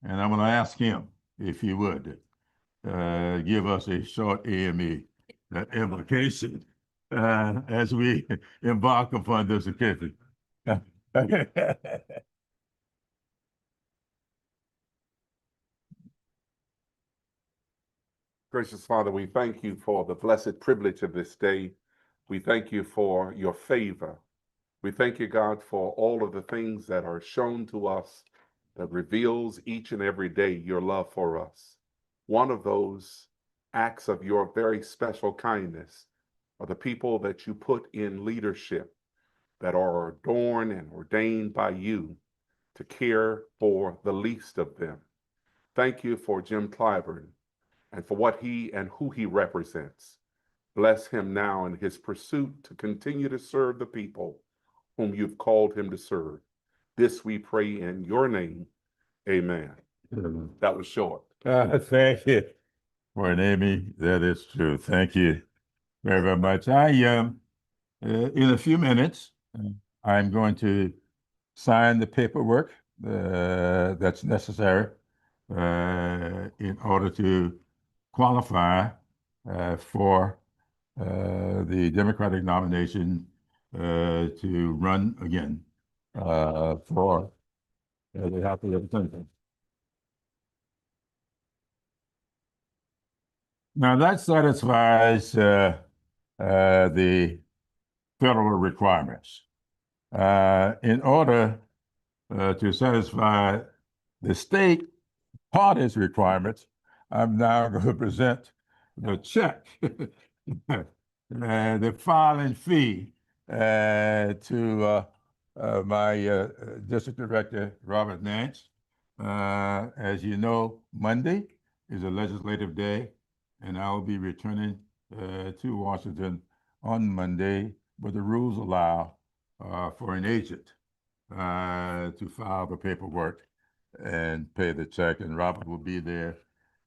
and I'm going to ask him if he would give us a short AME implication as we embark upon this occasion. Gracious Father, we thank you for the blessed privilege of this day. We thank you for your favor. We thank you, God, for all of the things that are shown to us that reveals each and every day your love for us. One of those acts of your very special kindness are the people that you put in leadership that are adorned and ordained by you to care for the least of them. Thank you for Jim Clyburn and for what he and who he represents. Bless him now in his pursuit to continue to serve the people whom you've called him to serve. This we pray in your name. Amen. That was short. Thank you for naming. That is true. Thank you very, very much. In a few minutes, I'm going to sign the paperwork that's necessary in order to qualify for the Democratic nomination to run again for the House of Representatives. Now that satisfies the federal requirements. In order to satisfy the state party's requirements, I'm now going to present the check, the filing fee to my district director, Robert Nance. As you know, Monday is a legislative day, and I will be returning to Washington on Monday, but the rules allow for an agent to file the paperwork and pay the check, and Robert will be there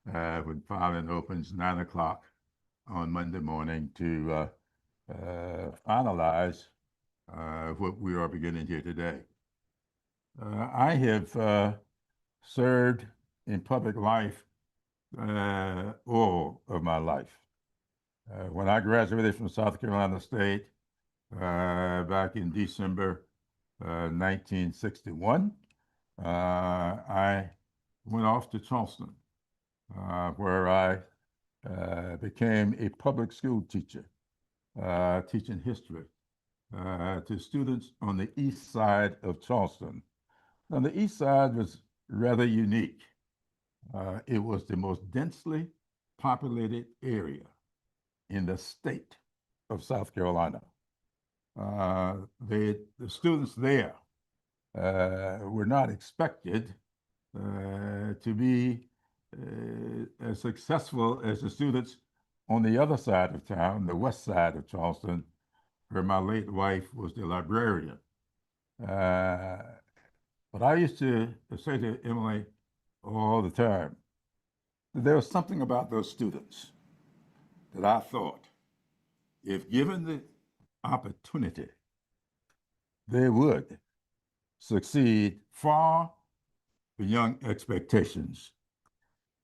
when filing opens 9 o'clock on Monday morning to finalize what we are beginning here today. I have served in public life all of my life. When I graduated from South Carolina State back in December 1961, I went off to Charleston, where I became a public school teacher, teaching history to students on the east side of Charleston. Now, the east side was rather unique. It was the most densely populated area in the state of South Carolina. The students there were not expected to be as successful as the students on the other side of town, the west side of Charleston, where my late wife was the librarian. But I used to say to Emily all the time, there was something about those students that I thought, if given the opportunity, they would succeed far beyond expectations.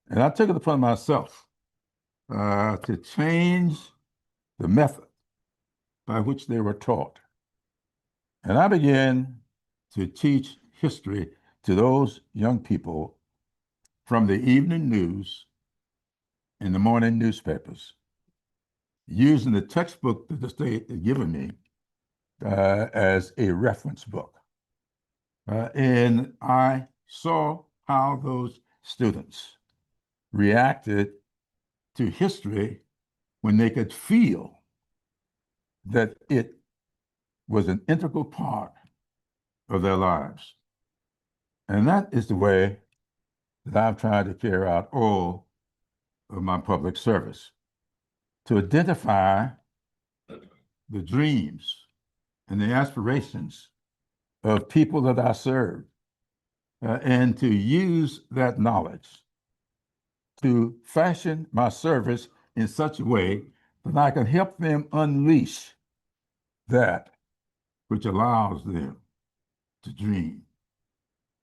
And I took it upon myself to change the method by which they were taught. And I began to teach history to those young people from the evening news and the morning newspapers, using the textbook that the state had given me as a reference book. And I saw how those students reacted to history when they could feel that it was an integral part of their lives. And that is the way that I've tried to carry out all of my public service, to identify the dreams and the aspirations of people that I serve, and to use that knowledge to fashion my service in such a way that I can help them unleash that which allows them to dream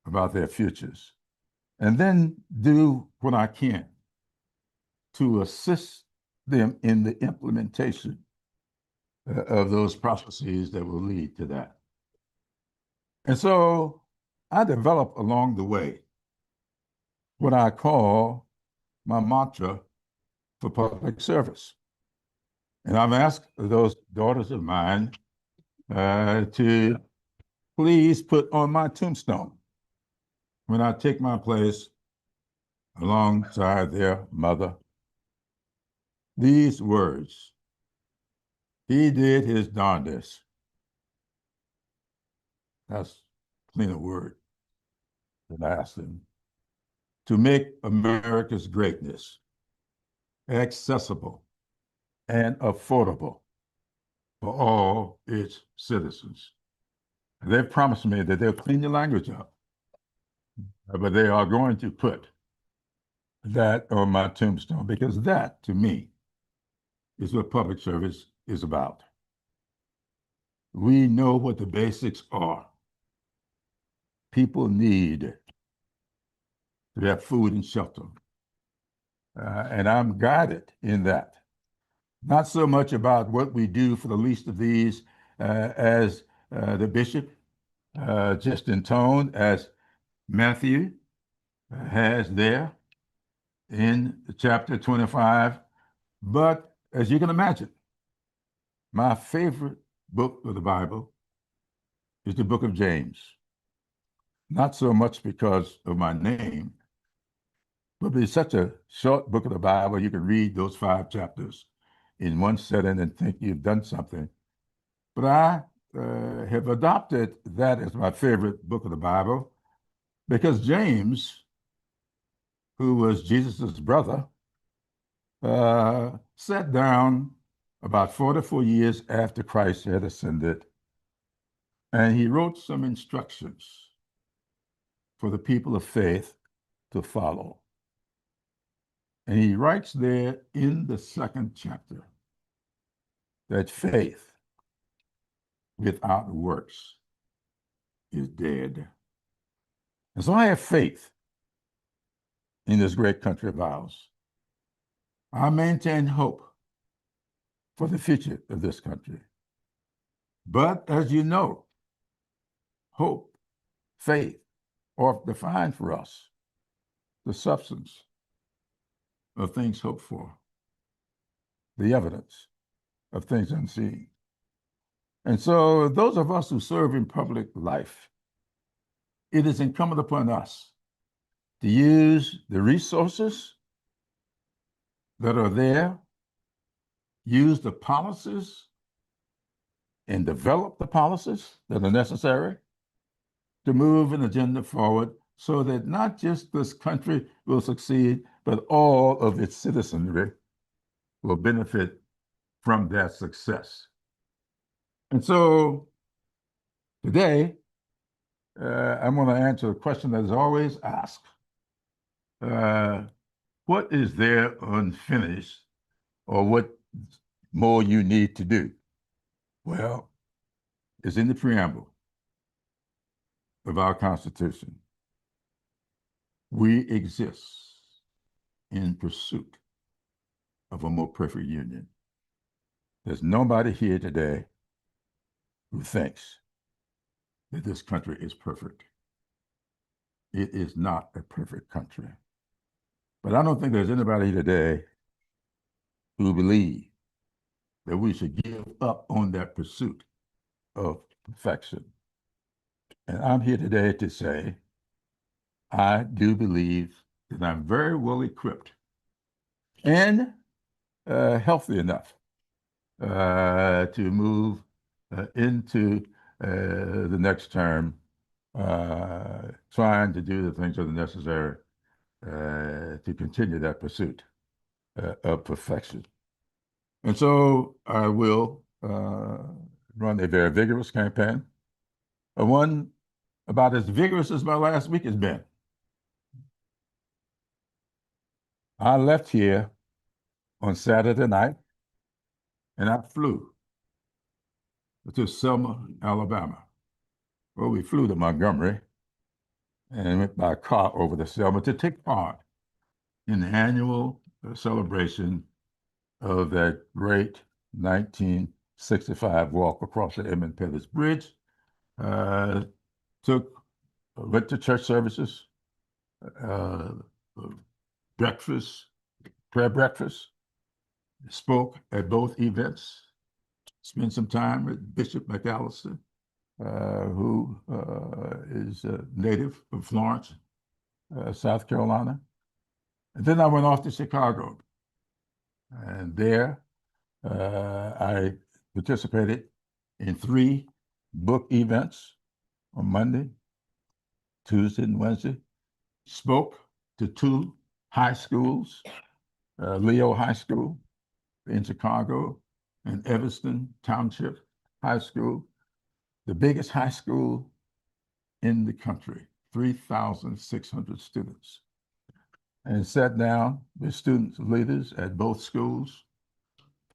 about their futures. and then do what I can to assist them in the implementation of those processes that will lead to that. And so I developed along the way what I call my mantra for public service. And I've asked those daughters of mine to please put on my tombstone when I take my place alongside their mother these words: he did his darndest. That's clean a word that I asked them to make America's greatness accessible and affordable for all its citizens. They've promised me that they'll clean the language up, but they are going to put that on my tombstone, because that, to me, is what public service is about. We know what the basics are. People need to have food and shelter. And I'm guided in that. Not so much about what we do for the least of these, as the bishop just intoned, as Matthew has there in chapter 25. But as you can imagine, my favorite book of the Bible is the book of James. Not so much because of my name, but it's such a short book of the Bible, you can read those 5 chapters in one setting and think you've done something. But I have adopted that as my favorite book of the Bible because James, who was Jesus's brother, sat down about 44 years after Christ had ascended, and he wrote some instructions for the people of faith to follow. And he writes there in the 2nd chapter that faith without works is dead. And so I have faith in this great country of ours. I maintain hope for the future of this country. But as you know, hope, faith are defined for us the substance of things hoped for, the evidence of things unseen. And so those of us who serve in public life, it is incumbent upon us to use the resources that are there, use the policies, and develop the policies that are necessary to move an agenda forward so that not just this country will succeed, but all of its citizenry will benefit from that success. And so today, I'm going to answer a question that is always asked. What is there unfinished, or what more you need to do? Well, it's in the preamble of our Constitution. We exist in pursuit of a more perfect union. There's nobody here today who thinks that this country is perfect. It is not a perfect country. But I don't think there's anybody today who believes that we should give up on that pursuit of perfection. And I'm here today to say, I do believe that I'm very well equipped and healthy enough to move into the next term, trying to do the things that are necessary to continue that pursuit of perfection. And so I will run a very vigorous campaign, one about as vigorous as my last week has been. I left here on Saturday night, and I flew to Selma, Alabama. Well, we flew to Montgomery, and went by car over to Selma to take part in the annual celebration of that great 1965 walk across the Edmund Pettus Bridge. Went to church services, uh, breakfast, prayer breakfast, spoke at both events, spent some time with Bishop McAllister, who is a native of Florence, South Carolina. And then I went off to Chicago. And there I participated in 3 book events on Monday, Tuesday, and Wednesday. Spoke to 2 high schools, Leo High School in Chicago and Evanston Township High School, the biggest high school in the country, 3,600 students. And sat down with student leaders at both schools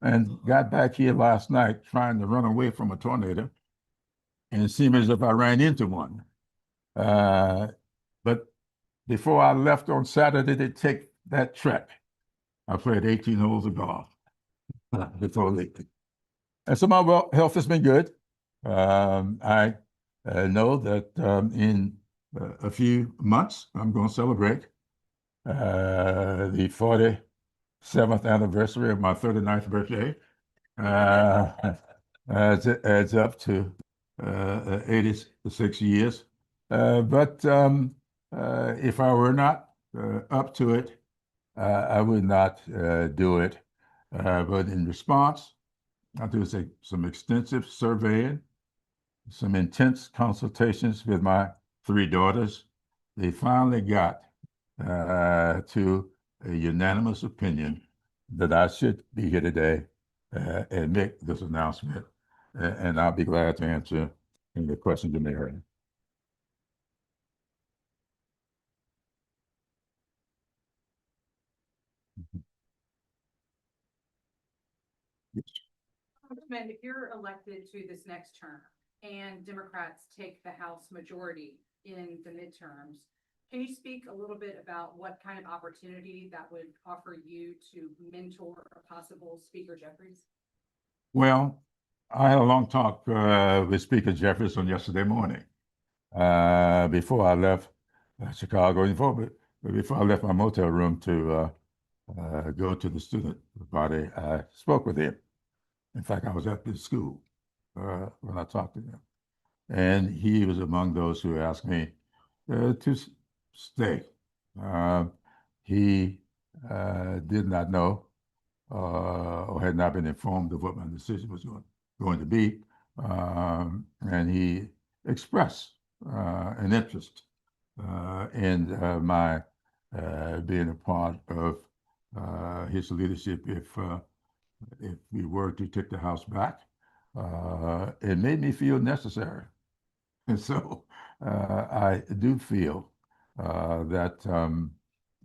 and got back here last night trying to run away from a tornado, and it seemed as if I ran into one. But before I left on Saturday to take that trek, I played 18 holes of golf before leaving. And so my health has been good. I know that in a few months, I'm going to celebrate the 47th anniversary of my 39th birthday. Adds up to 86 years. But if I were not up to it, I would not do it. But in response, I do some extensive surveying, some intense consultations with my 3 daughters. They finally got to a unanimous opinion that I should be here today and make this announcement. And I'll be glad to answer any of the questions you may have. Congressman, if you're elected to this next term and Democrats take the House majority in the midterms, can you speak a little bit about what kind of opportunity that would offer you to mentor a possible Speaker Jeffries? Well, I had a long talk with Speaker Jeffries on yesterday morning before I left Chicago, before I left my motel room to go to the student body. I spoke with him. In fact, I was at the school when I talked to him. And he was among those who asked me to stay. He did not know or had not been informed of what my decision was going to be. And he expressed an interest in my being a part of his leadership if we were to take the House back. It made me feel necessary. And so I do feel that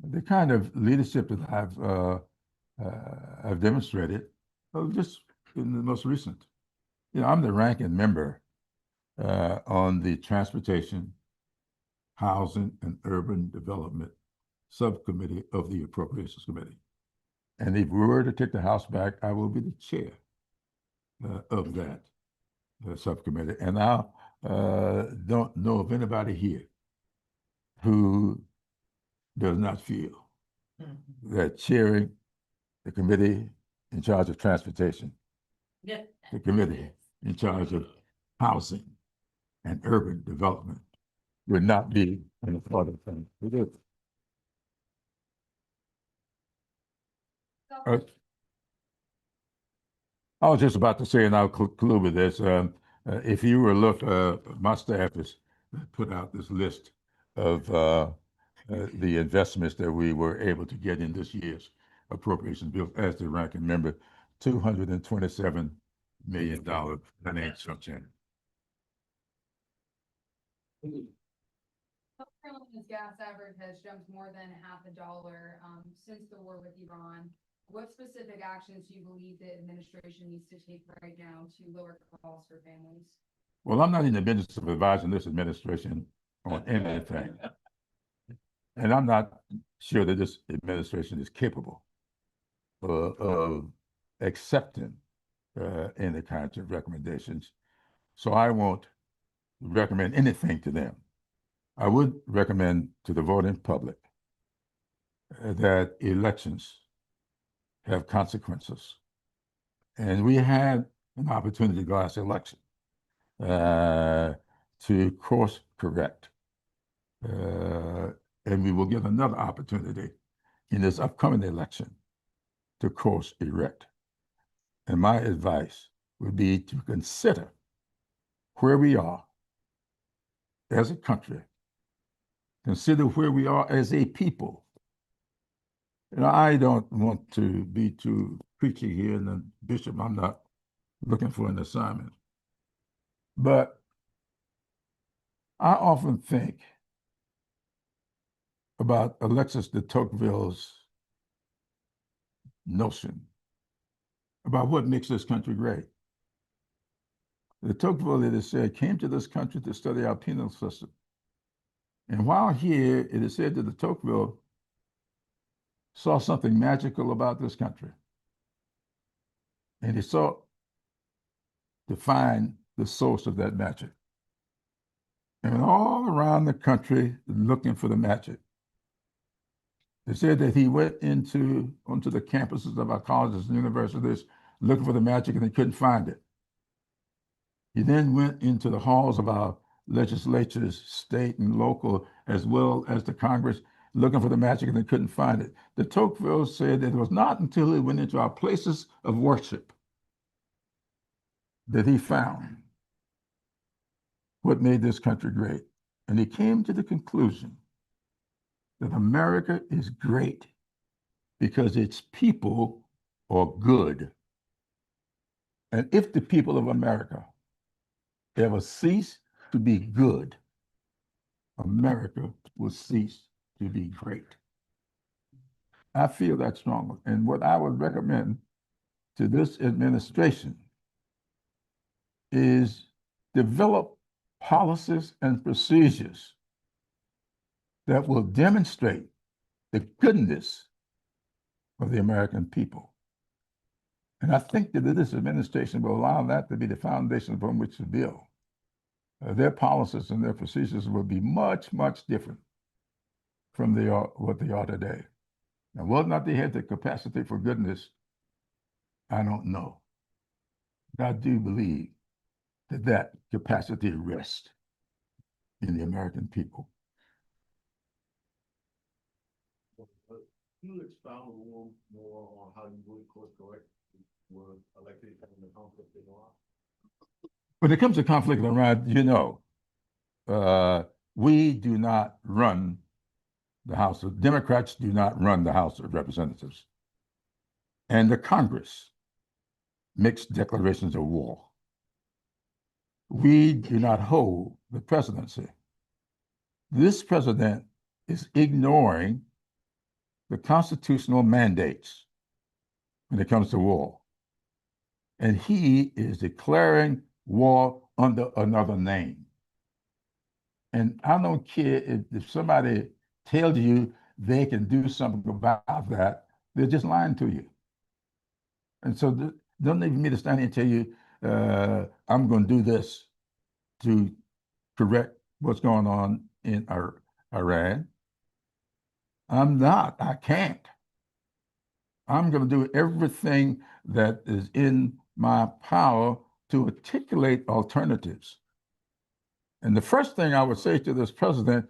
the kind of leadership that I've demonstrated, just in the most recent, I'm the ranking member on the Transportation, Housing, and Urban Development Subcommittee of the Appropriations Committee. And if we were to take the House back, I will be the chair of that subcommittee. And I don't know of anybody here who does not feel that chairing the committee in charge of transportation, the committee in charge of housing and urban development would not be an important thing to do. I was just about to say, and I'll conclude with this. If you were to look, my staff has put out this list of the investments that we were able to get in this year's appropriation bill as the ranking member, $227 million financial change. South Carolina's gas average has jumped more than $0.50 since the war with Iran. What specific actions do you believe the administration needs to take right now to lower costs for families? Well, I'm not in the business of advising this administration on anything. and I'm not sure that this administration is capable of accepting any kinds of recommendations. So I won't recommend anything to them. I would recommend to the voting public that elections have consequences. And we had an opportunity last election to course correct. And we will get another opportunity in this upcoming election to course correct. And my advice would be to consider where we are as a country, consider where we are as a people. And I don't want to be too preachy here, and then Bishop, I'm not looking for an assignment. But I often think about Alexis de Tocqueville's notion about what makes this country great. De Tocqueville, it is said, came to this country to study our penal system. And while here, it is said that de Tocqueville saw something magical about this country. And he sought to find the source of that magic. And all around the country looking for the magic. They said that he went onto the campuses of our colleges and universities looking for the magic, and he couldn't find it. He then went into the halls of our legislatures, state and local, as well as the Congress, looking for the magic, and they couldn't find it. De Tocqueville said that it was not until he went into our places of worship that he found what made this country great. And he came to the conclusion that America is great because its people are good. And if the people of America ever cease to be good, America will cease to be great. I feel that strongly. And what I would recommend to this administration is develop policies and procedures that will demonstrate the goodness of the American people. And I think that this administration will allow that to be the foundation upon which to build. Their policies and their procedures will be much, much different from what they are today. Now, whether or not they have the capacity for goodness, I don't know. But I do believe that that capacity rests in the American people. Can you expound a little more on how you would course correct were elected in the conflict in Iraq? When it comes to conflict in Iran, we do not run the House of Democrats do not run the House of Representatives. And the Congress makes declarations of war. We do not hold the presidency. This president is ignoring the constitutional mandates when it comes to war. And he is declaring war under another name. And I don't care if somebody tells you they can do something about that, they're just lying to you. And so don't need me to stand here and tell you, I'm going to do this to correct what's going on in Iran. I'm not, I can't. I'm going to do everything that is in my power to articulate alternatives. And the first thing I would say to this president,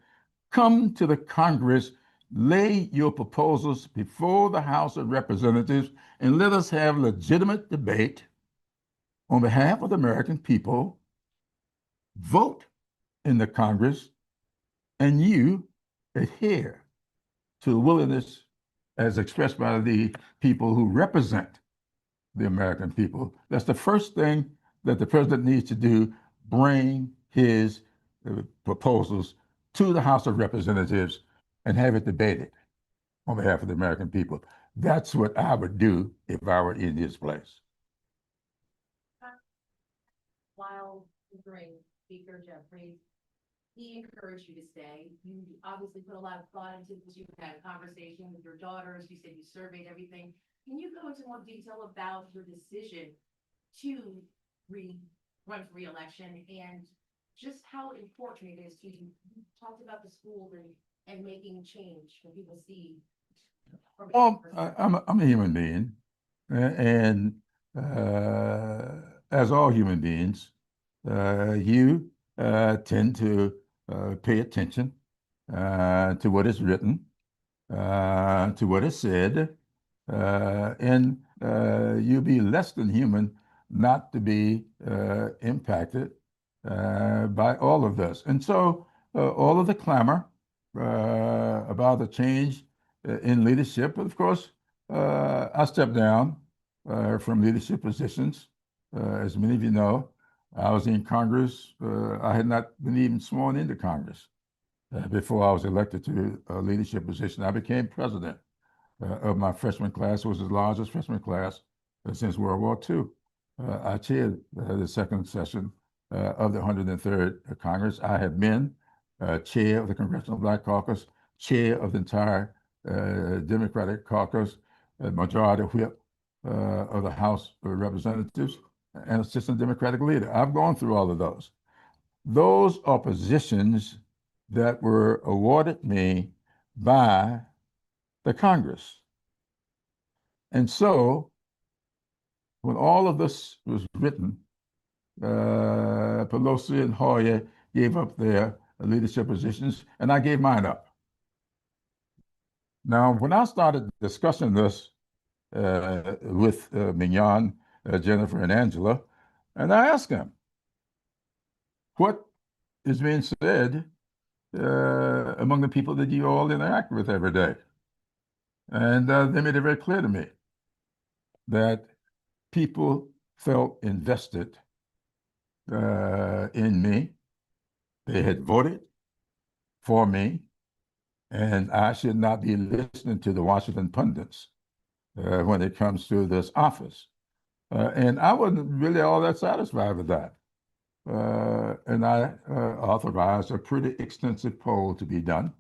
come to the Congress, lay your proposals before the House of Representatives, and let us have legitimate debate on behalf of the American people, vote in the Congress, and you adhere to the willingness as expressed by the people who represent the American people. That's the first thing that the president needs to do, bring his proposals to the House of Representatives and have it debated on behalf of the American people. That's what I would do if I were in his place. While during Speaker Jeffries he encouraged you to stay. You obviously put a lot of thought into this. You had a conversation with your daughters. You said you surveyed everything. Can you go into more detail about your decision to run for reelection and just how important it is to you? You talked about the school and making change when people see. Well, I'm a human being, and as all human beings, you tend to pay attention to what is written, to what is said, and you'll be less than human not to be impacted by all of this. And so all of the clamor about the change in leadership, of course, I stepped down from leadership positions. As many of you know, I was in Congress. I had not been even sworn into Congress before I was elected to a leadership position. I became president of my freshman class. It was the largest freshman class since World War II. I chaired the second session of the 103rd Congress. I have been chair of the Congressional Black Caucus, chair of the entire Democratic Caucus, majority whip of the House of Representatives, and assistant Democratic leader. I've gone through all of those. Those are positions that were awarded me by the Congress. And so, when all of this was written, Pelosi and Hoyer gave up their leadership positions, and I gave mine up. Now, when I started discussing this with Mignon, Jennifer, and Angela, and I asked them, what is being said among the people that you all interact with every day? And they made it very clear to me that people felt invested in me. They had voted for me, and I should not be listening to the Washington pundits when it comes to this office. And I wasn't really all that satisfied with that. And I authorized a pretty extensive poll to be done.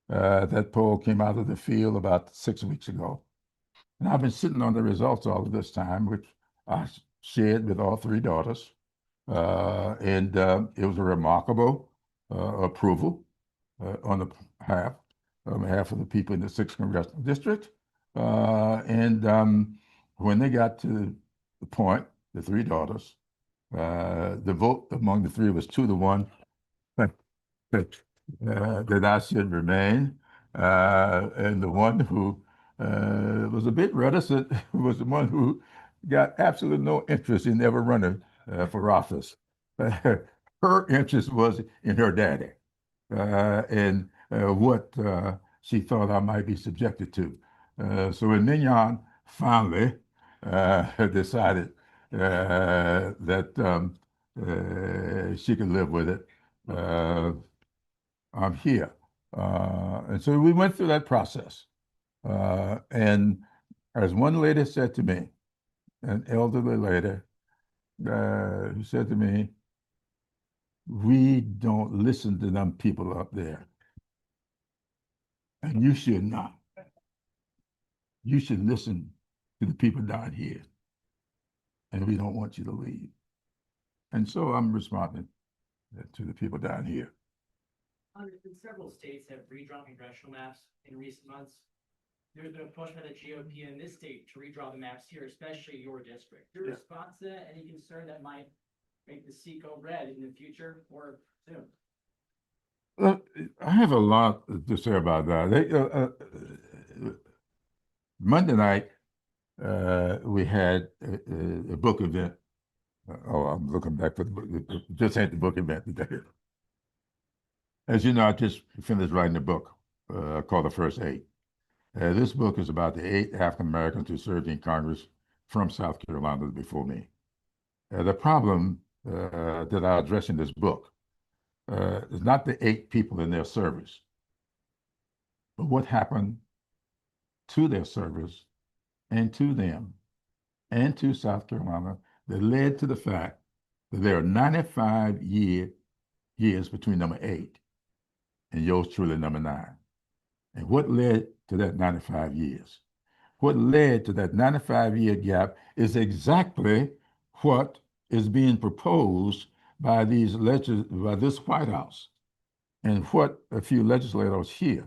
That poll came out of the field about 6 weeks ago. And I've been sitting on the results all of this time, which I shared with all three daughters. And it was a remarkable approval on behalf of the people in the 6th Congressional District. And when they got to the point, the three daughters, the vote among the three was 2-1 that I should remain. And the one who was a bit reticent was the one who got absolutely no interest in ever running for office. Her interest was in her daddy and what she thought I might be subjected to. So when Mignon finally decided that she could live with it, I'm here. And so we went through that process. And as one lady said to me, an elderly lady, who said to me, we don't listen to them people up there. And you should not. You should listen to the people down here. And we don't want you to leave. And so I'm responding to the people down here. Several states have redrawn congressional maps in recent months. There's been a push by the GOP in this state to redraw the maps here, especially your district. Your response to that, any concern that might make the seat go red in the future or soon? Look, I have a lot to say about that. Monday night, we had a book event. I'm looking back for the book. Just had the book event today. As you know, I just finished writing a book called The First Eight. This book is about the 8 African Americans who served in Congress from South Carolina before me. The problem that I address in this book is not the 8 people in their service, but what happened to their service and to them and to South Carolina that led to the fact that there are 95-year years between number 8 and yours truly, number 9. And what led to that 95 years? What led to that 95-year gap is exactly what is being proposed by by this White House, and what a few legislators here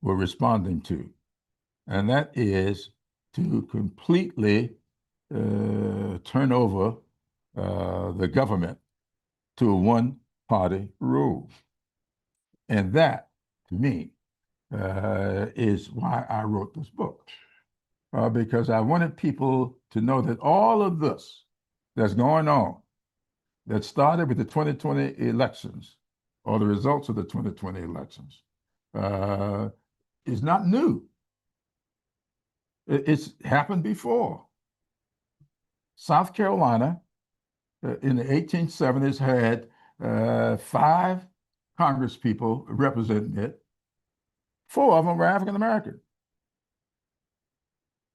were responding to. And that is to completely turn over the government to a one-party rule. And that, to me, is why I wrote this book. Because I wanted people to know that all of this that's going on, that started with the 2020 elections, or the results of the 2020 elections, is not new. It's happened before. South Carolina in the 1870s had 5 congresspeople representing it. 4 of them were African American.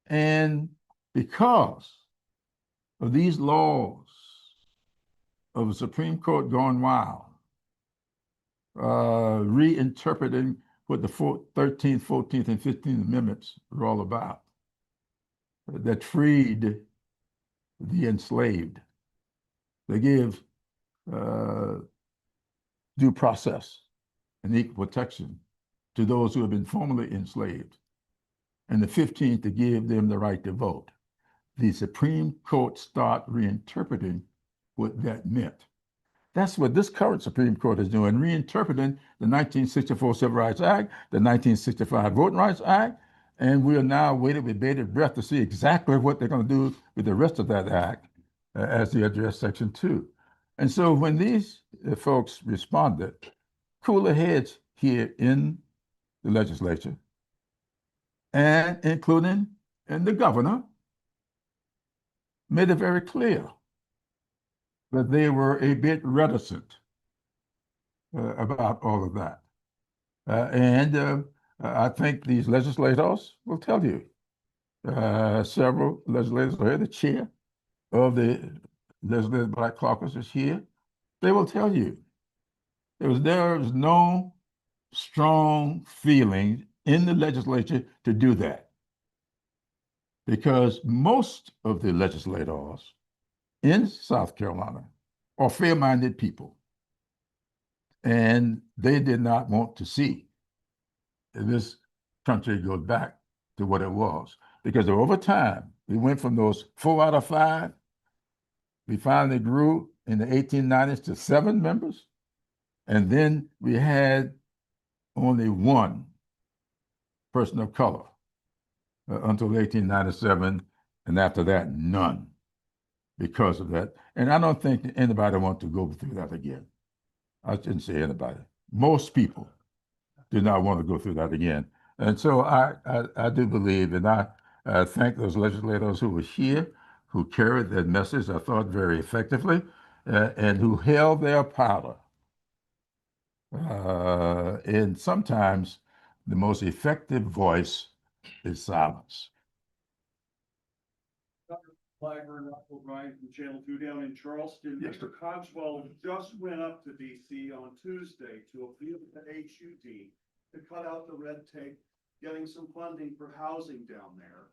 And because of these laws of the Supreme Court going wild, reinterpreting what the 13th, 14th, and 15th Amendments were all about, that freed the enslaved. They give due process and equal protection to those who have been formerly enslaved. And the 15th, to give them the right to vote. The Supreme Court start reinterpreting what that meant. That's what this current Supreme Court is doing, reinterpreting the 1964 Civil Rights Act, the 1965 Voting Rights Act, and we are now waiting with bated breath to see exactly what they're going to do with the rest of that act as they address Section 2. And so when these folks responded, cooler heads here in the legislature, and including and the governor, made it very clear that they were a bit reticent about all of that. And I think these legislators will tell you, several legislators are here, the chair of the Legislative Black Caucus is here. They will tell you there was no strong feeling in the legislature to do that, because most of the legislators in South Carolina are fair-minded people, and they did not want to see this country go back to what it was, because over time we went from those 4 out of 5, we finally grew in the 1890s to 7 members, and then we had only 1 person of color until 1897, and after that, none, because of that. And I don't think anybody wants to go through that again. I shouldn't say anybody. Most people do not want to go through that again. And so I do believe, and I thank those legislators who were here, who carried that message, I thought, very effectively, and who held their powder. And sometimes the most effective voice is silence. Clyburn, Ryan from Channel 2 down in Charleston. Yes, Mr. Cogswell just went up to DC on Tuesday to appeal to HUD to cut out the red tape, getting some funding for housing down there.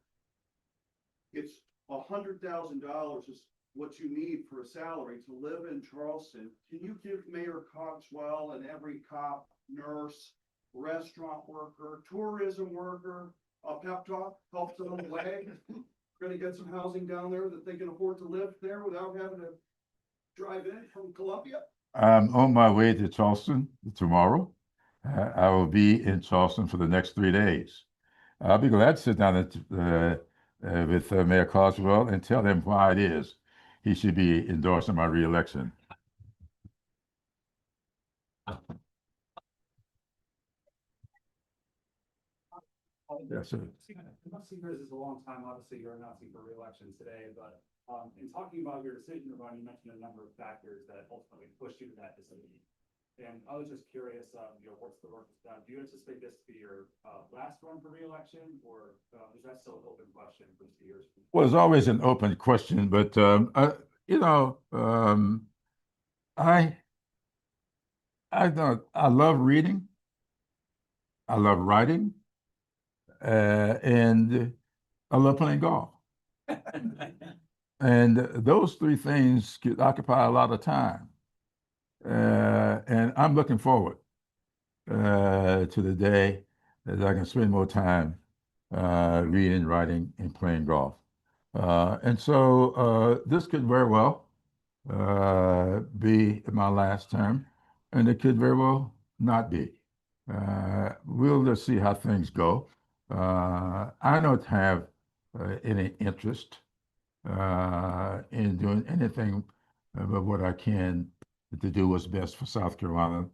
It's $100,000 is what you need for a salary to live in Charleston. Can you give Mayor Cogswell and every cop, nurse, restaurant worker, tourism worker a pep talk, help them on the way? We're gonna get some housing down there that they can afford to live there without having to drive in from Columbia? I'm on my way to Charleston tomorrow. I will be in Charleston for the next 3 days. I'll be glad to sit down with Mayor Carswell and tell him why it is he should be endorsing my reelection. Yes, sir. I've seen yours is a long time. Obviously, you're announcing for reelection today, but in talking about your decision to run, you mentioned a number of factors that ultimately pushed you to that decision. And I was just curious, what's the work done? Do you anticipate this to be your last run for reelection, or is that still an open question for 2 years? Well, it's always an open question, but I I love reading, I love writing, and I love playing golf. And those three things could occupy a lot of time. And I'm looking forward to the day that I can spend more time reading, writing, and playing golf. And so this could very well be my last term, and it could very well not be. We'll just see how things go. I don't have any interest in doing anything but what I can to do what's best for South Carolina,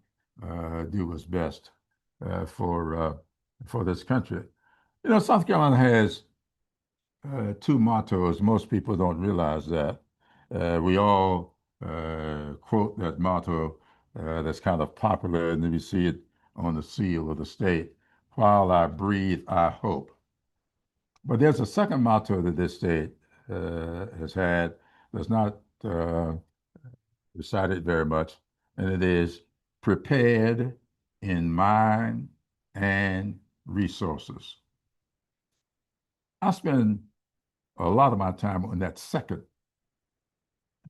do what's best for this country. You know, South Carolina has two mottos. Most people don't realize that. We all quote that motto that's kind of popular, and then we see it on the seal of the state. While I breathe, I hope. But there's a second motto that this state has had that's not recited very much, and it is prepared in mind and resources. I spend a lot of my time on that second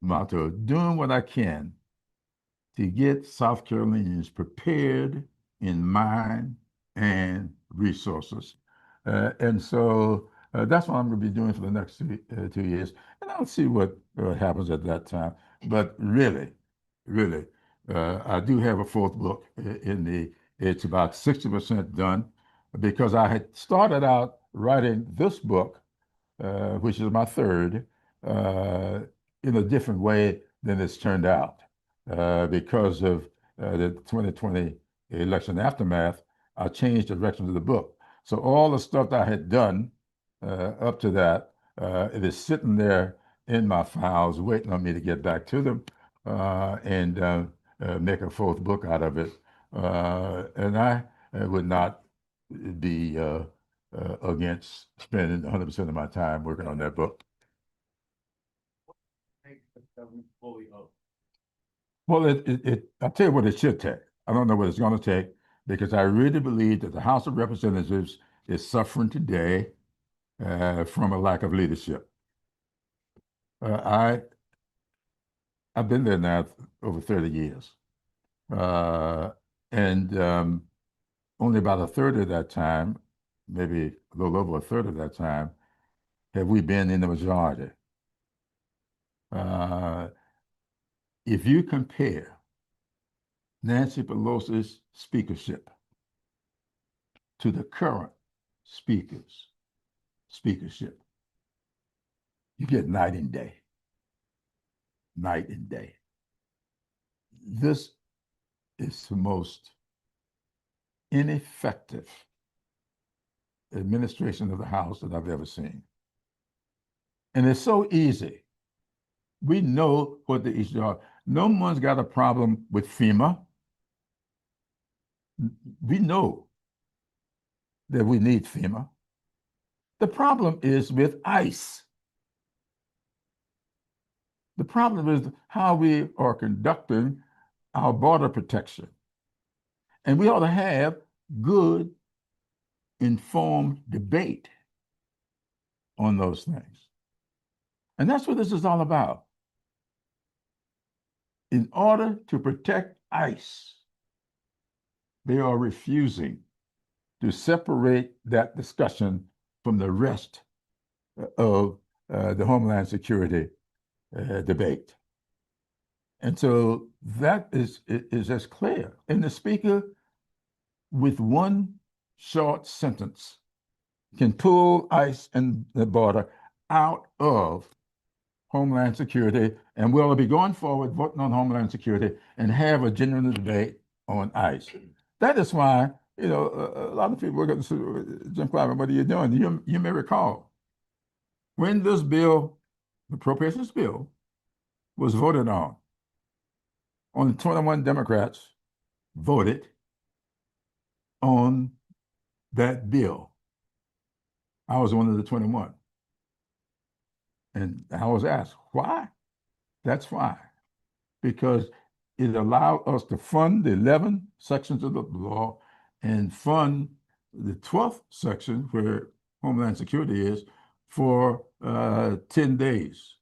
motto, doing what I can to get South Carolinians prepared in mind and resources. And so that's what I'm going to be doing for the next 2 years. And I'll see what happens at that time. But really, really, I do have a fourth book it's about 60% done because I had started out writing this book, which is my third, uh, in a different way than it's turned out because of the 2020 election aftermath. I changed the direction of the book. So all the stuff that I had done up to that, it is sitting there in my files, waiting on me to get back to them and make a fourth book out of it. And I would not be against spending 100% of my time working on that book. Make the government fully open. Well, I'll tell you what it should take. I don't know what it's going to take because I really believe that the House of Representatives is suffering today from a lack of leadership. I've been there now over 30 years. And only about a third of that time, maybe a little over a third of that time, have we been in the majority. If you compare Nancy Pelosi's speakership to the current speaker's speakership, you get night and day. Night and day. This is the most ineffective administration of the House that I've ever seen. And it's so easy. We know what the issues are. No one's got a problem with FEMA. We know that we need FEMA. The problem is with ICE. The problem is how we are conducting our border protection. And we ought to have good, informed debate on those things. And that's what this is all about. In order to protect ICE, they are refusing to separate that discussion from the rest of the Homeland Security debate. And so that is as clear. And the Speaker, with one short sentence, can pull ICE and the border out of Homeland Security, and we'll be going forward voting on Homeland Security and have a genuine debate on ICE. That is why, you know, a lot of people are going to say, Jim Clyburn, what are you doing? You may recall when this bill, the appropriations bill, was voted on, only 21 Democrats voted on that bill. I was one of the 21. And I was asked, why? That's why. Because it allowed us to fund the 11 sections of the law and fund the 12th section where Homeland Security is for 10 days.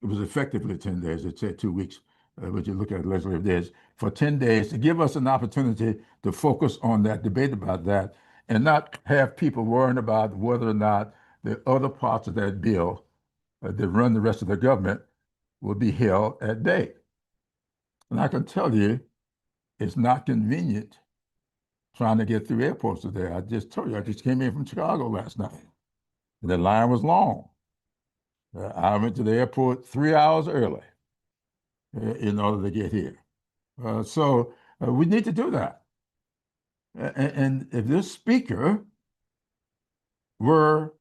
It was effectively 10 days. It said 2 weeks, but you look at legislative days, for 10 days to give us an opportunity to focus on that, debate about that, and not have people worrying about whether or not the other parts of that bill that run the rest of the government will be held at bay. And I can tell you, it's not convenient trying to get through airports today. I just told you, I just came in from Chicago last night. The line was long. I went to the airport 3 hours early in order to get here. So we need to do that. And if this speaker were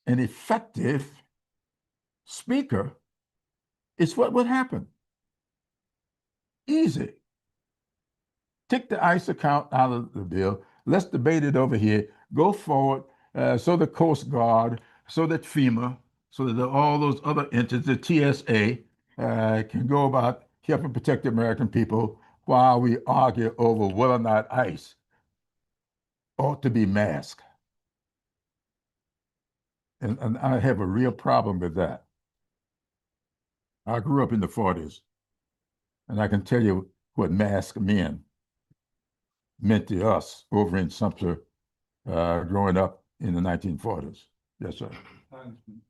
an effective speaker, it's what would happen. Easy. Take the ICE account out of the bill. Let's debate it over here. Go forward so the Coast Guard, so that FEMA, so that all those other entities, the TSA, can go about helping protect the American people while we argue over whether or not ICE ought to be masked. And I have a real problem with that. I grew up in the 40s, and I can tell you what masked men meant to us over in Sumter growing up in the 1940s. Yes, sir. Congressman,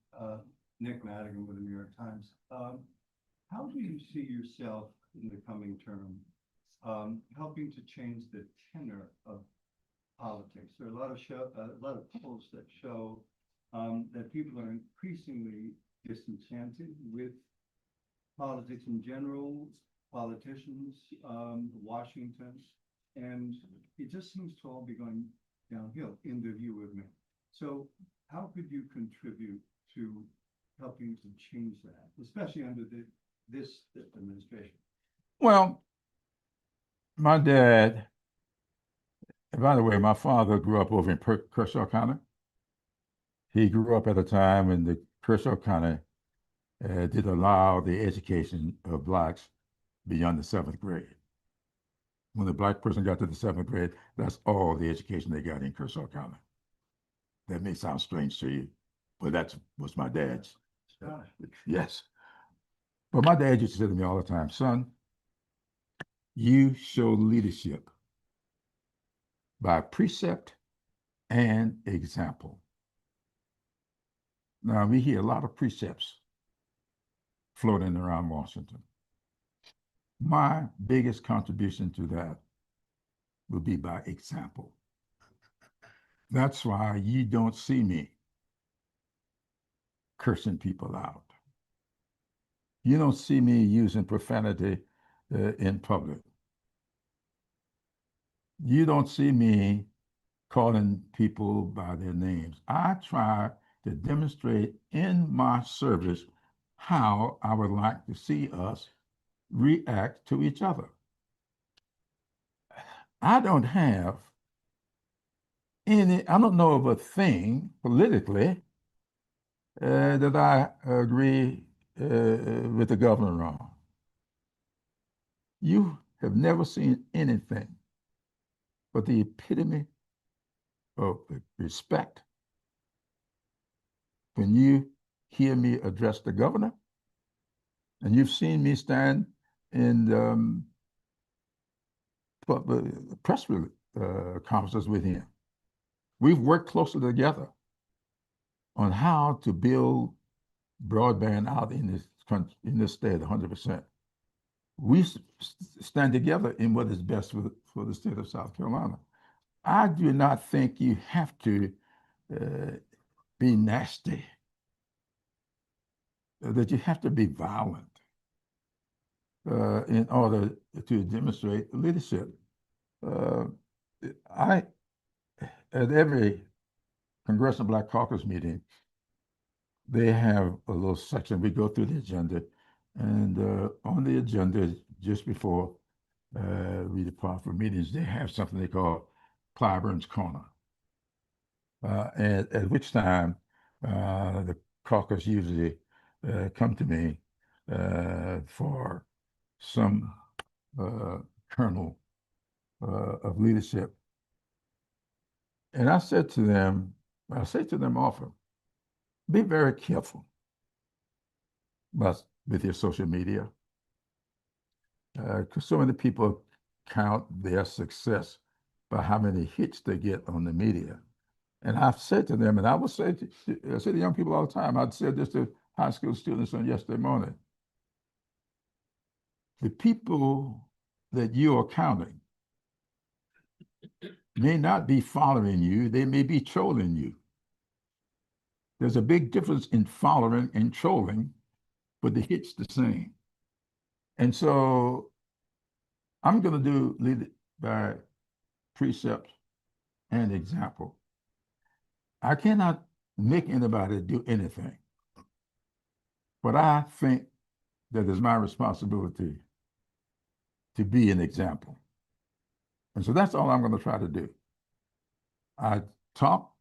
Nick Madigan with the New York Times. How do you see yourself in the coming term helping to change the tenor of politics? There are a lot of polls that show that people are increasingly disenchanted with politics in general, politicians, Washington, and it just seems to all be going downhill in the view of me. So how could you contribute to helping to change that, especially under this administration? Well, my dad, and by the way, my father grew up over in Kershaw County. He grew up at a time when the Kershaw County did allow the education of blacks beyond the 7th grade. When the black person got to the 7th grade, that's all the education they got in Kershaw County. That may sound strange to you, but that was my dad's. Yes. But my dad used to say to me all the time, son, you show leadership by precept and example. Now, we hear a lot of precepts floating around Washington. My biggest contribution to that will be by example. That's why you don't see me cursing people out. You don't see me using profanity in public. You don't see me calling people by their names. I try to demonstrate in my service how I would like to see us react to each other. I don't know of a thing politically that I agree with the governor on. You have never seen anything but the epitome of respect when you hear me address the governor, and you've seen me stand in press conferences with him. We've worked closely together on how to build broadband out in this country, in this state, 100%. We stand together in what is best for the state of South Carolina. I do not think you have to be nasty, that you have to be violent in order to demonstrate leadership. At every Congressional Black Caucus meeting, they have a little section. We go through the agenda, and on the agenda, just before we depart for meetings, they have something they call Clyburn's Corner, at which time the caucus usually come to me for some kernel of leadership. And I said to them, I say to them often, be very careful with your social media. Because so many people count their success by how many hits they get on the media. And I've said to them, and I will say I say to young people all the time, I'd said this to high school students on yesterday morning. The people that you are counting may not be following you, they may be trolling you. There's a big difference in following and trolling, but the hit's the same. And so I'm going to lead it by precept and example. I cannot make anybody do anything, but I think that it's my responsibility to be an example. And so that's all I'm going to try to do. I talk,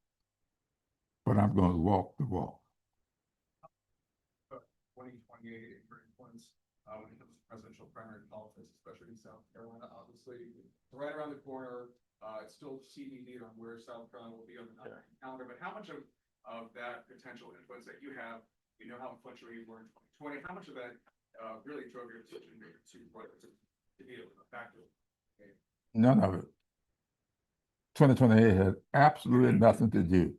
but I'm going to walk the walk. 2028 for influence when it comes to presidential primary politics, especially in South Carolina. Obviously, right around the corner. It's still TBD on where South Carolina will be on the nominating calendar. But how much of that potential influence that you have, we know how influential you were in 2020. How much of that really drove your decision to be a factor? Okay. None of it. 2028 had absolutely nothing to do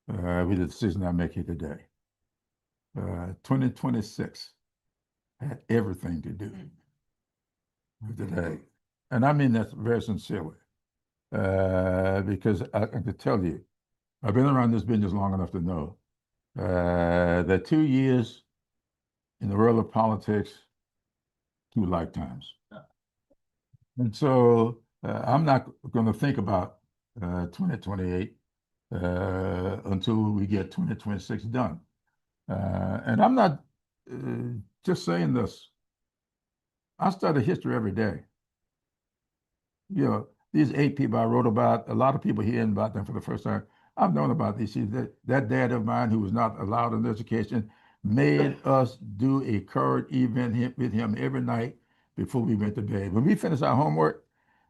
with the decision I make here today. 2026 had everything to do with today. And I mean that very sincerely. Because I can tell you, I've been around this business long enough to know that 2 years in the world of politics, 2 lifetimes. And so I'm not going to think about 2028 until we get 2026 done. And I'm not just saying this. I study history every day. You know, these 8 people I wrote about, a lot of people hearing about them for the first time. I've known about these. See, that dad of mine who was not allowed an education made us do a current event with him every night before we went to bed. When we finished our homework,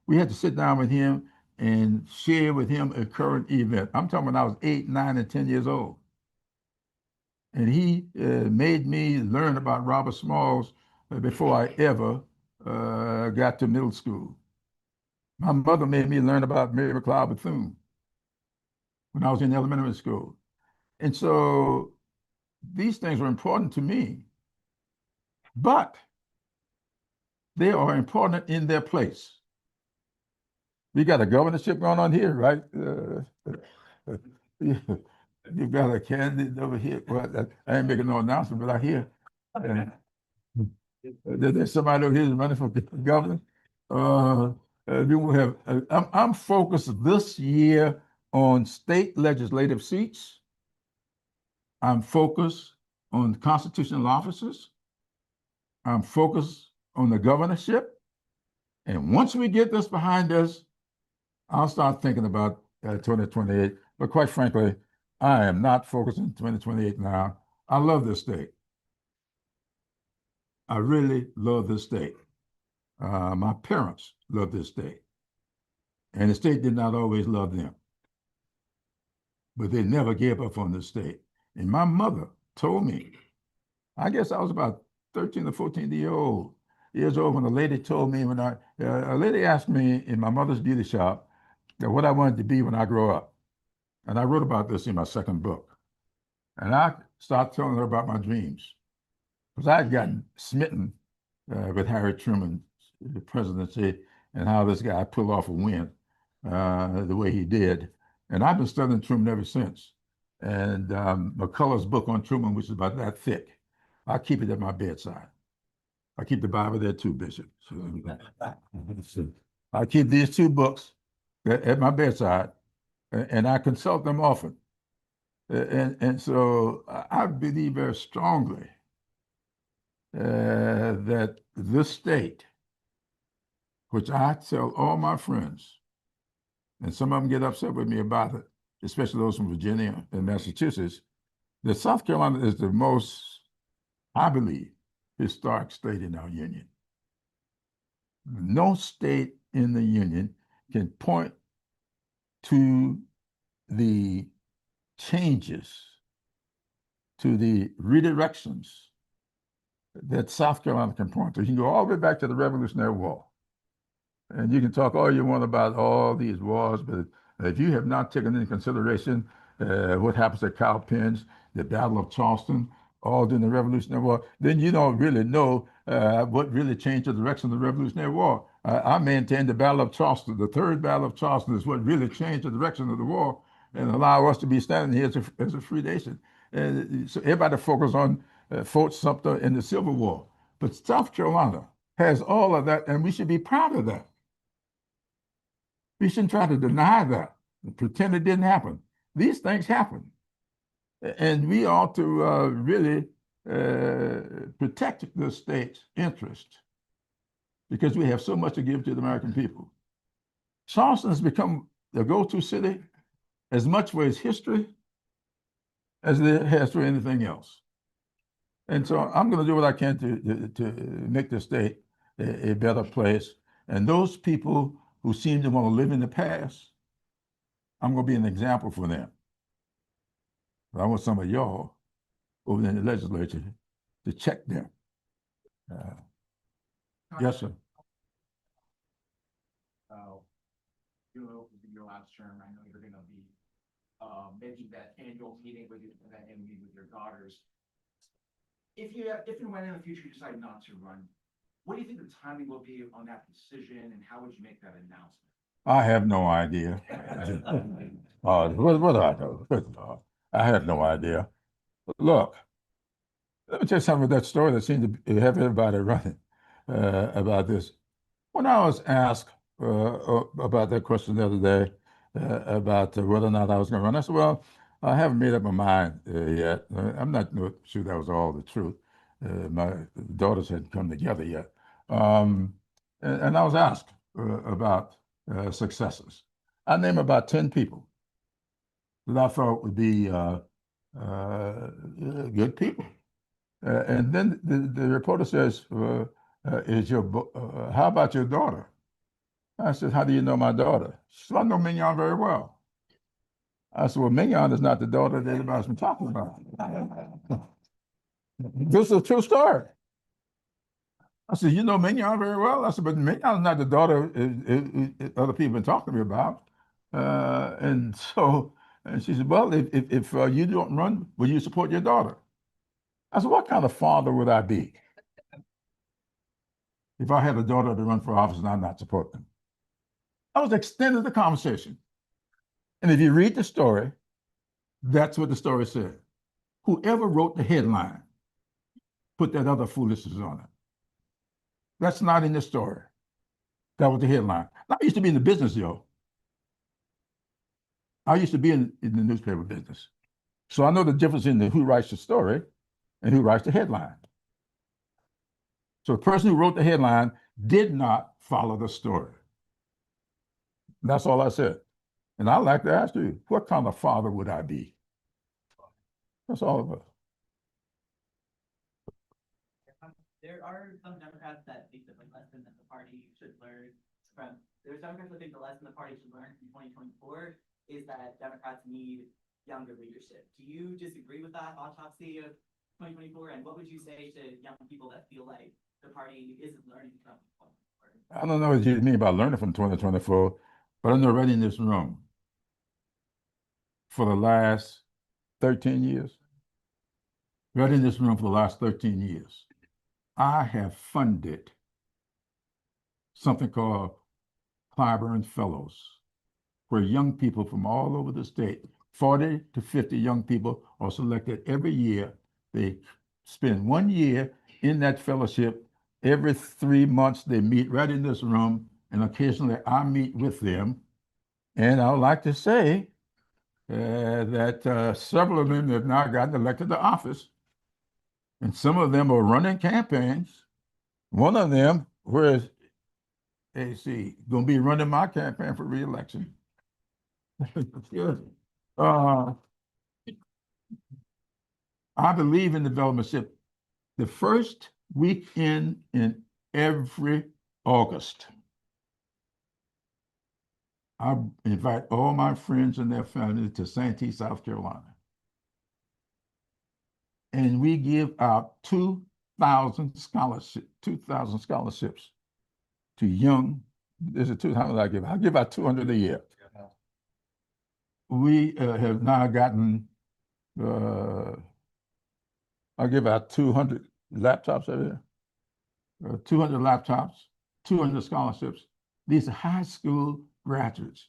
we had to sit down with him and share with him a current event. I'm talking when I was 8, 9, and 10 years old. And he made me learn about Robert Smalls before I ever got to middle school. My mother made me learn about Mary McLeod Bethune when I was in elementary school. And so these things were important to me, but they are important in their place. We got a governorship going on here, right? You've got a candidate over here. Well, I ain't making no announcement, but I hear there's somebody over here who's running for governor. We will have. I'm focused this year on state legislative seats. I'm focused on constitutional officers. I'm focused on the governorship. And once we get this behind us, I'll start thinking about 2028. But quite frankly, I am not focused on 2028 now. I love this state. I really love this state. My parents love this state. And the state did not always love them. But they never gave up on the state. And my mother told me, I guess I was about 13 or 14 years old when a lady told me, a lady asked me in my mother's beauty shop what I wanted to be when I grow up. And I wrote about this in my second book. And I started telling her about my dreams. Because I had gotten smitten with Harry Truman's presidency and how this guy pulled off a win the way he did. And I've been studying Truman ever since. And McCullough's book on Truman, which is about that thick, I keep it at my bedside. I keep the Bible there too, Bishop. So I keep these 2 books at my bedside, and I consult them often. And so I believe very strongly that this state, which I tell all my friends, and some of them get upset with me about it, especially those from Virginia and Massachusetts, that South Carolina is the most, I believe, historic state in our union. no state in the union can point to the changes, to the redirections that South Carolina can point to. You can go all the way back to the Revolutionary War. And you can talk all you want about all these wars, but if you have not taken into consideration what happens at Cowpens, the Battle of Charleston, all during the Revolutionary War, then you don't really know what really changed the direction of the Revolutionary War. I maintain the Battle of Charleston, the Third Battle of Charleston, is what really changed the direction of the war and allow us to be standing here as a free nation. And so everybody focus on Fort Sumter and the Civil War, but South Carolina has all of that, and we should be proud of that. We shouldn't try to deny that, pretend it didn't happen. These things happen. And we ought to really protect the state's interest because we have so much to give to the American people. Charleston has become the go-to city as much for its history as it has for anything else. And so I'm going to do what I can to make the state a better place. And those people who seem to want to live in the past, I'm going to be an example for them. But I want some of y'all over in the legislature to check them. Yes, sir. You know, your last term, I know you're gonna be making that annual meeting with you, that annual meeting with your daughters. If and when in the future you decide not to run, what do you think the timing will be on that decision, and how would you make that announcement? I have no idea. What do I know? Good Lord. I have no idea. Look, let me tell you something about that story that seemed to have everybody running about this. When I was asked about that question the other day about whether or not I was going to run, I said, well, I haven't made up my mind yet. I'm not sure that was all the truth. My daughters hadn't come together yet. And I was asked about successors. I named about 10 people that I thought would be good people. And then the reporter says, how about your daughter? I said, how do you know my daughter? She said, I know Mignon very well. I said, well, Mignon is not the daughter that everybody's been talking about. This is a true story. I said, you know Mignon very well? I said, but Mignon is not the daughter other people have been talking to me about. And she said, well, if you don't run, will you support your daughter? I said, what kind of father would I be if I had a daughter to run for office and I'm not supporting them? I was extending the conversation. And if you read the story, that's what the story said. Whoever wrote the headline put that other foolishness on it. That's not in the story. That was the headline. I used to be in the business, yo. I used to be in the newspaper business. So I know the difference in who writes the story and who writes the headline. So the person who wrote the headline did not follow the story. That's all I said. And I'd like to ask you, what kind of father would I be? That's all of us. There are some Democrats that think that the lesson that the party should learn there's Democrats that think the lesson the party should learn from 2024 is that Democrats need younger leadership. Do you disagree with that autopsy of 2024? And what would you say to young people that feel like the party isn't learning from 2024? I don't know what you mean by learning from 2024, but I know right in this room for the last 13 years, right in this room for the last 13 years, I have funded something called Clyburn Fellows, where young people from all over the state, 40 to 50 young people, are selected every year. They spend 1 year in that fellowship. Every 3 months, they meet right in this room, and occasionally I meet with them. And I would like to say that several of them have now gotten elected to office, and some of them are running campaigns. One of them, where is AC, going to be running my campaign for re-election. I believe in developmentship. The first weekend in every August, I invite all my friends and their families to Santee, South Carolina. And we give out 2,000 scholarships to young, this is two, how many I give? I give out 200 a year. We have now gotten, I give out 200 laptops over there, 200 laptops, 200 scholarships. These are high school graduates.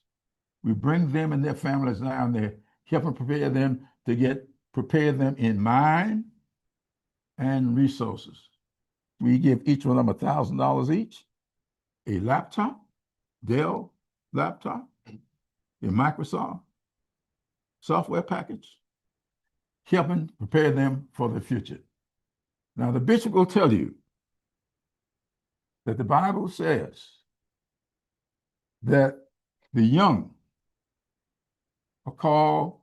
We bring them and their families down there, help them prepare them in mind and resources. We give each one of them $1,000 each, a laptop, Dell laptop, a Microsoft software package, helping prepare them for the future. Now, the bishop will tell you that the Bible says that the young are called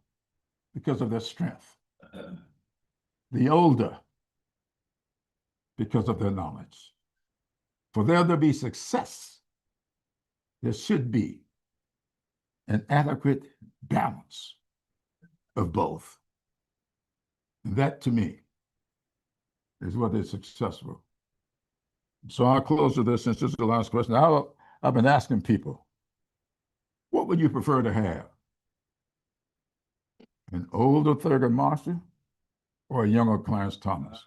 because of their strength, the older because of their knowledge. For there to be success, there should be an adequate balance of both. And that, to me, is what is successful. So I'll close with this, since this is the last question. I've been asking people, what would you prefer to have? An older Thurgood Marshall or a younger Clarence Thomas?